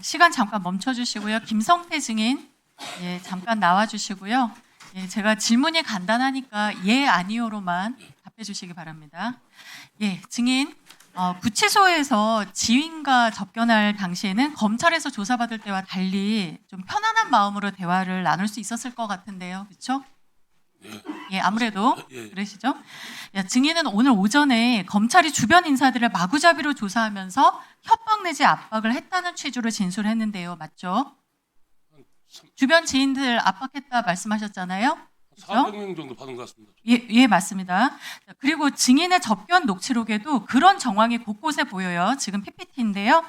시간 잠깐 멈춰주시고요. 김성태 증인, 예, 잠깐 나와주시고요. 예, 제가 질문이 간단하니까 예, 아니요로만 답해주시기 바랍니다. 예, 증인, 구치소에서 지휘인과 접견할 당시에는 검찰에서 조사받을 때와 달리 좀 편안한 마음으로 대화를 나눌 수 있었을 것 같은데요, 그렇죠? 예, 아무래도 그러시죠? 야, 증인은 오늘 오전에 검찰이 주변 인사들을 마구잡이로 조사하면서 협박 내지 압박을 했다는 취지로 진술했는데요, 맞죠? 주변 지인들 압박했다 말씀하셨잖아요. 그렇죠? 400명 정도 받은 것 같습니다. 예, 맞습니다. 그리고 증인의 접견 녹취록에도 그런 정황이 곳곳에 보여요. 지금 PPT인데요.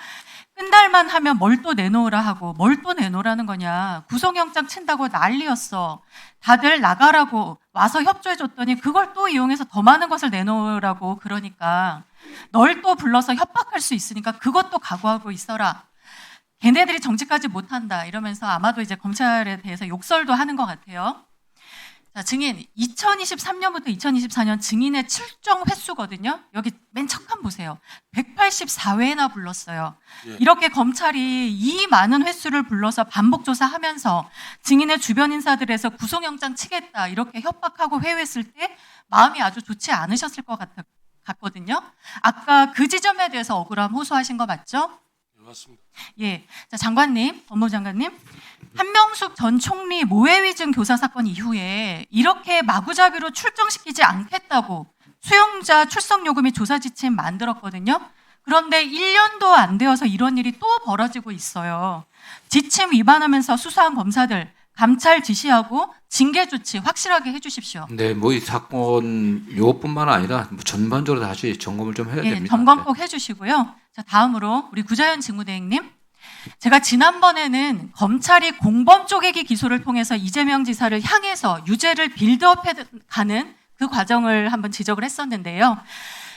끝날만 하면 뭘 또 내놓으라 하고 뭘 또 내놓으라는 거냐. 구속영장 친다고 난리였어. 다들 나가라고 와서 협조해줬더니 그걸 또 이용해서 더 많은 것을 내놓으라고 그러니까 널 또 불러서 협박할 수 있으니까 그것도 각오하고 있어라. 걔네들이 정치까지 못한다 이러면서 아마도 이제 검찰에 대해서 욕설도 하는 것 같아요. 자, 증인 2023년부터 2024년 증인의 출정 횟수거든요. 여기 맨 첫 칸 보세요. 184회나 불렀어요. 예. 이렇게 검찰이 이 많은 횟수를 불러서 반복 조사하면서 증인의 주변 인사들에서 구속영장 치겠다 이렇게 협박하고 회유했을 때 마음이 아주 좋지 않으셨을 것 같거든요. 아까 그 지점에 대해서 억울함 호소하신 거 맞죠? 네, 맞습니다. 예, 자, 장관님, 법무부 장관님, 한명숙 전 총리 모해위증 교사 사건 이후에 이렇게 마구잡이로 출정시키지 않겠다고 수용자 출석 요구 및 조사 지침 만들었거든요. 그런데 1년도 안 되어서 이런 일이 또 벌어지고 있어요. 지침 위반하면서 수사한 검사들 감찰 지시하고 징계 조치 확실하게 해주십시오. 네, 뭐 이 사건 요것뿐만 아니라 뭐 전반적으로 다시 점검을 좀 해야 예, 됩니다. 점검 꼭 해주시고요. 자, 다음으로 우리 구자현 직무대행님. 제가 지난번에는 검찰이 공범 쪼개기 기소를 통해서 이재명 지사를 향해서 유죄를 빌드업해가는 그 과정을 한번 지적을 했었는데요.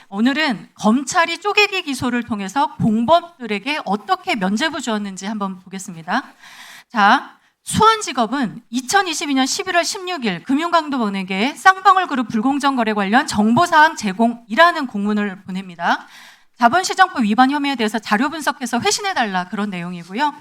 오늘은 검찰이 쪼개기 기소를 통해서 공범들에게 어떻게 면죄부 주었는지 한번 보겠습니다. 자, 수원지검은 2022년 11월 16일 금융강도원에게 쌍방울그룹 불공정 거래 관련 정보사항 제공이라는 공문을 보냅니다. 자본시장법 위반 혐의에 대해서 자료 분석해서 회신해달라 그런 내용이고요.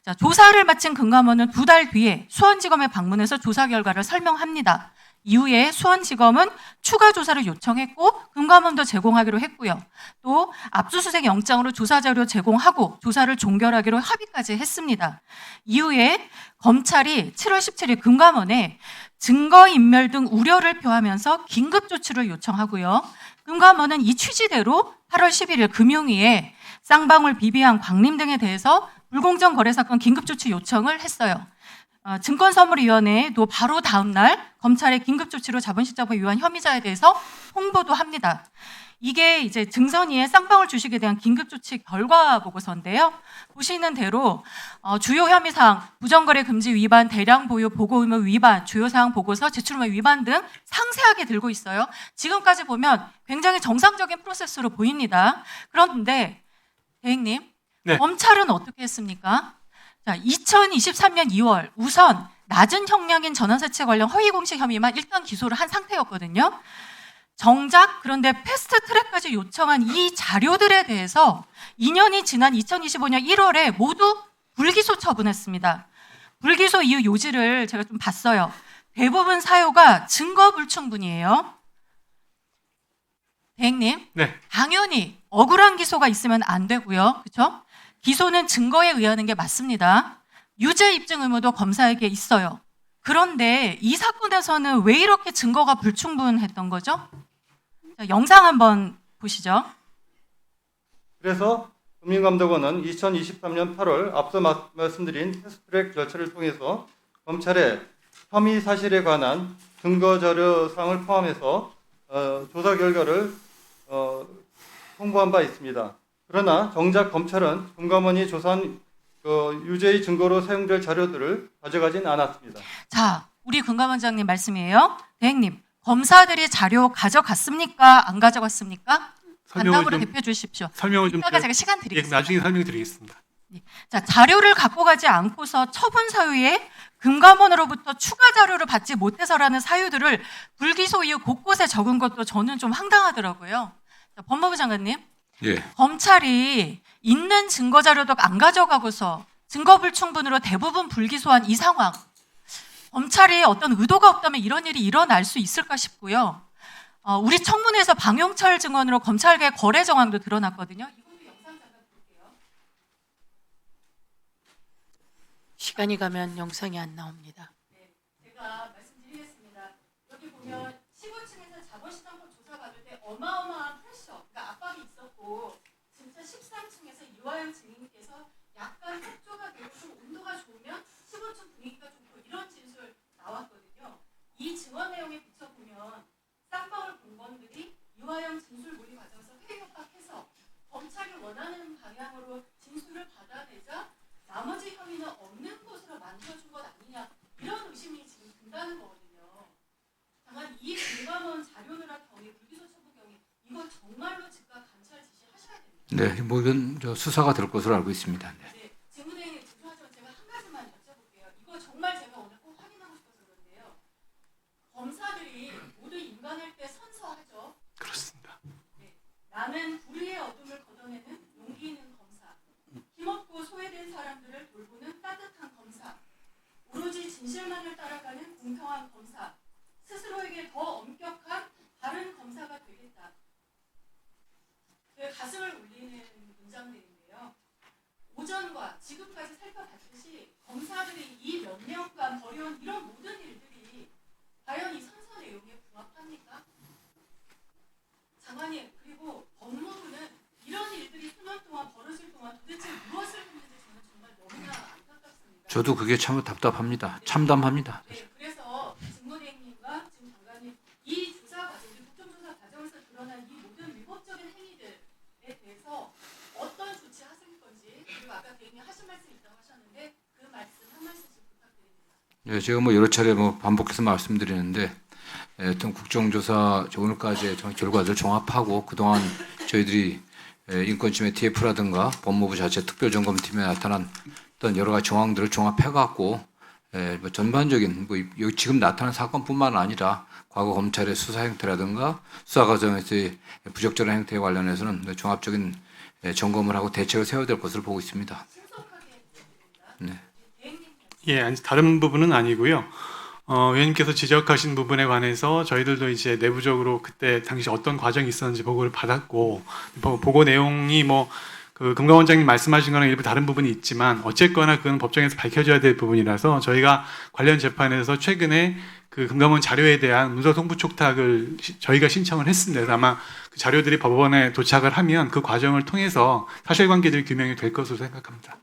자, 조사를 마친 금감원은 2달 뒤에 수원지검에 방문해서 조사 결과를 설명합니다. 이후에 수원지검은 추가 조사를 요청했고 금감원도 제공하기로 했고요. 또 압수수색 영장으로 조사 자료 제공하고 조사를 종결하기로 합의까지 했습니다. 이후에 검찰이 7월 17일 금감원에 증거인멸 등 우려를 표하면서 긴급조치를 요청하고요. 금감원은 이 취지대로 8월 11일 금융위에 쌍방울, 비비안, 광림 등에 대해서 불공정 거래 사건 긴급조치 요청을 했어요. 증권선물위원회도 바로 다음 날 검찰의 긴급조치로 자본시장법 위반 혐의자에 대해서 홍보도 합니다. 이게 이제 증선위의 쌍방울 주식에 대한 긴급조치 결과 보고서인데요. 보시는 대로 주요 혐의사항, 부정거래 금지 위반, 대량 보유 보고 의무 위반, 주요사항 보고서, 제출 의무 위반 등 상세하게 들고 있어요. 지금까지 보면 굉장히 정상적인 프로세스로 보입니다. 그런데 대행님, 네. 검찰은 어떻게 했습니까? 자, 2023년 2월 우선 낮은 형량인 전환사채 관련 허위공시 혐의만 일단 기소를 한 상태였거든요. 정작 그런데 패스트트랙까지 요청한 이 자료들에 대해서 2년이 지난 2025년 1월에 모두 불기소 처분했습니다. 불기소 이후 요지를 제가 좀 봤어요. 대부분 사유가 증거 불충분이에요. 대행님, 네. 당연히 억울한 기소가 있으면 안 되고요. 그렇죠? 기소는 증거에 의하는 게 맞습니다. 유죄 입증 의무도 검사에게 있어요. 그런데 이 사건에서는 왜 이렇게 증거가 불충분했던 거죠? 자, 영상 한번 보시죠. 그래서 금융감독원은 2023년 8월 앞서 말씀드린 패스트트랙 절차를 통해서 검찰에 혐의 사실에 관한 증거 자료상을 포함해서 조사 결과를 통보한 바 있습니다. 그러나 정작 검찰은 금감원이 조사한 유죄의 증거로 사용될 자료들을 가져가진 않았습니다. 자, 우리 금감원장님 말씀이에요. 대행님, 검사들이 자료 가져갔습니까? 안 가져갔습니까? 간담으로 대표해 주십시오. 설명을 좀 이따가 제가 시간 예, 드리겠습니다. 나중에 설명드리겠습니다. 자, 자료를 갖고 가지 않고서 처분 사유에 금감원으로부터 추가 자료를 받지 못해서라는 사유들을 불기소 이후 곳곳에 적은 것도 저는 좀 황당하더라고요. 자, 법무부 장관님, 예. 검찰이 있는 증거 자료도 안 가져가고서 증거불충분으로 대부분 불기소한 이 상황, 검찰이 어떤 의도가 없다면 이런 일이 일어날 수 있을까 싶고요. 우리 청문회에서 방용철 증언으로 검찰과의 거래 정황도 드러났거든요. 이것도 영상 잠깐 볼게요. 시간이 가면 영상이 안 나옵니다. 제가 말씀드리겠습니다. 여기 보면 15층에서 자본시장법 조사 받을 때 어마어마한 프레셔, 그러니까 압박이 있었고 진짜 13층에서 이화영 증인께서 약간 협조가 되고 좀 온도가 좋으면 15층 분위기가 좋고 이런 진술 나왔거든요. 이 증언 내용에 비춰보면 쌍방울 공무원들이 이화영 진술 모의 과정에서 회의 협박해서 검찰이 원하는 방향으로 진술을 받아내자 나머지 혐의는 없는 것으로 만들어준 것 아니냐 이런 의심이 지금 든다는 거거든요. 다만 이 공감원 자료누락 경위, 불기소 처분 경위 이거 정말로 즉각 감찰 지시하셔야 됩니다. 네, 뭐 이건 수사가 될 것으로 알고 있습니다. 네. 네, 직무대행에 죄송하지만 제가 한 가지만 여쭤볼게요. 이거 정말 제가 오늘 꼭 확인하고 싶어서 그런데요. 검사들이 모두 인간할 때 선서하죠. 그렇습니다. 나는 불의의 어둠을 걷어내는 용기 있는 검사, 힘없고 소외된 사람들을 돌보는 따뜻한 검사, 오로지 진실만을 따라가는 공평한 검사, 스스로에게 더 엄격한 바른 검사가 되겠다. 가슴을 울리는 문장들인데요. 오전과 지금까지 살펴봤듯이 검사들이 이 몇 년간 벌여온 이런 모든 일들이 과연 이 선서 내용에 부합합니까? 장관님, 그리고 법무부는 이런 일들이 수년 동안 벌어질 동안 도대체 무엇을 했는지 저는 정말 너무나 안타깝습니다. 저도 그게 참 답답합니다. 참담합니다. 네, 그래서 직무대행님과 지금 장관님 이 조사 과정, 국정조사 과정에서 드러난 이 모든 위법적인 행위들에 대해서 어떤 조치하실 건지, 그리고 아까 대행님 하신 말씀 있다고 하셨는데 그 말씀 한 말씀씩 부탁드립니다. 네, 제가 뭐 여러 차례 반복해서 말씀드리는데 어떤 국정조사 오늘까지의 결과들 종합하고 그동안 저희들이 인권침해 TF라든가 법무부 자체 특별점검팀에 나타난 어떤 여러 가지 정황들을 종합해갖고 뭐 전반적인 여기 지금 나타난 사건뿐만 아니라 과거 검찰의 수사 행태라든가 수사 과정에서의 부적절한 행태에 관련해서는 종합적인 점검을 하고 대책을 세워야 될 것으로 보고 있습니다. 네. 예, 아니, 다른 부분은 아니고요. 의원님께서 지적하신 부분에 관해서 저희들도 이제 내부적으로 그때 당시 어떤 과정이 있었는지 보고를 받았고 보고 내용이 그 금감원장님 말씀하신 거랑 일부 다른 부분이 있지만 어쨌거나 그건 법정에서 밝혀져야 될 부분이라서 저희가 관련 재판에서 최근에 그 금감원 자료에 대한 문서 송부 촉탁을 저희가 신청을 했습니다. 아마 그 자료들이 법원에 도착을 하면 그 과정을 통해서 사실관계들이 규명이 될 것으로 생각합니다.